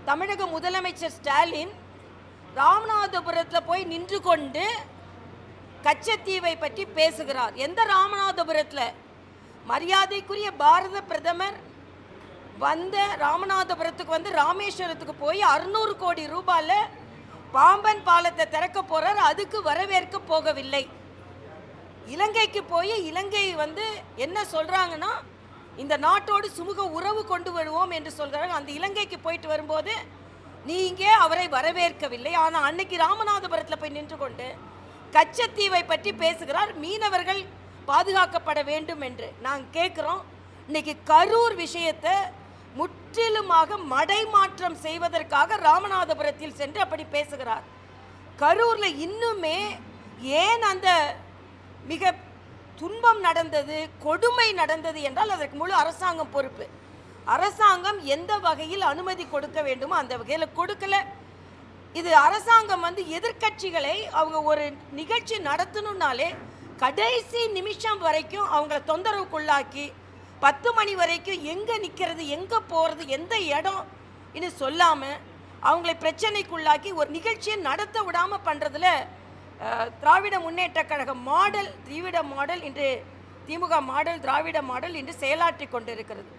தமிழக முதலமைச்சர் ஸ்டாலின் ராமநாதபுரத்தில் போய் நின்று கொண்டு கச்சத்தீவை பற்றி பேசுகிறார். எந்த ராமநாதபுரத்தில்? மரியாதைக்குரிய பாரத பிரதமர் வந்த ராமநாதபுரத்துக்கு வந்து ராமேஸ்வரத்துக்கு போய் 600 கோடி ரூபாயில் பாம்பன் பாலத்தை திறக்க போறார். அதுக்கு வரவேற்க போகவில்லை. இலங்கைக்கு போய் இலங்கை வந்து என்ன சொல்றாங்கன்னா, இந்த நாட்டோடு சுமூக உறவு கொண்டு வருவோம் என்று சொல்கிறாங்க. அந்த இலங்கைக்கு போயிட்டு வரும்போது நீங்க அவரை வரவேற்கவில்லை. ஆனால் அன்னைக்கு ராமநாதபுரத்தில் போய் நின்று கொண்டு கச்சத்தீவை பற்றி பேசுகிறார். மீனவர்கள் பாதுகாக்கப்பட வேண்டும் என்று நாங்கள் கேட்குறோம். இன்னைக்கு கரூர் விஷயத்தை முற்றிலுமாக மடைமாற்றம் செய்வதற்காக ராமநாதபுரத்தில் சென்று அப்படி பேசுகிறார். கரூரில் இன்னுமே ஏன் அந்த மிக துன்பம் நடந்தது, கொடுமை நடந்தது என்றால் அதற்கு முழு அரசாங்கம் பொறுப்பு. அரசாங்கம் எந்த வகையில் அனுமதி கொடுக்க வேண்டுமோ அந்த வகையில் கொடுக்கல. இது அரசாங்கம் வந்து எதிர்க்கட்சிகளை அவங்க ஒரு நிகழ்ச்சி நடத்தணும்னாலே கடைசி நிமிஷம் வரைக்கும் அவங்கள தொந்தரவுக்குள்ளாக்கி 10 மணி வரைக்கும் எங்கே நிற்கிறது, எங்கே போகிறது, எந்த இடம் இன்னும் சொல்லாமல் அவங்களை பிரச்சனைக்குள்ளாக்கி ஒரு நிகழ்ச்சியை நடத்த விடாமல் பண்ணுறதுல திராவிட முன்னேற்ற கழகம் மாடல், திராவிட மாடல் இன்று திமுக மாடல், திராவிட மாடல் இன்று செயலாற்றி கொண்டிருக்கிறது.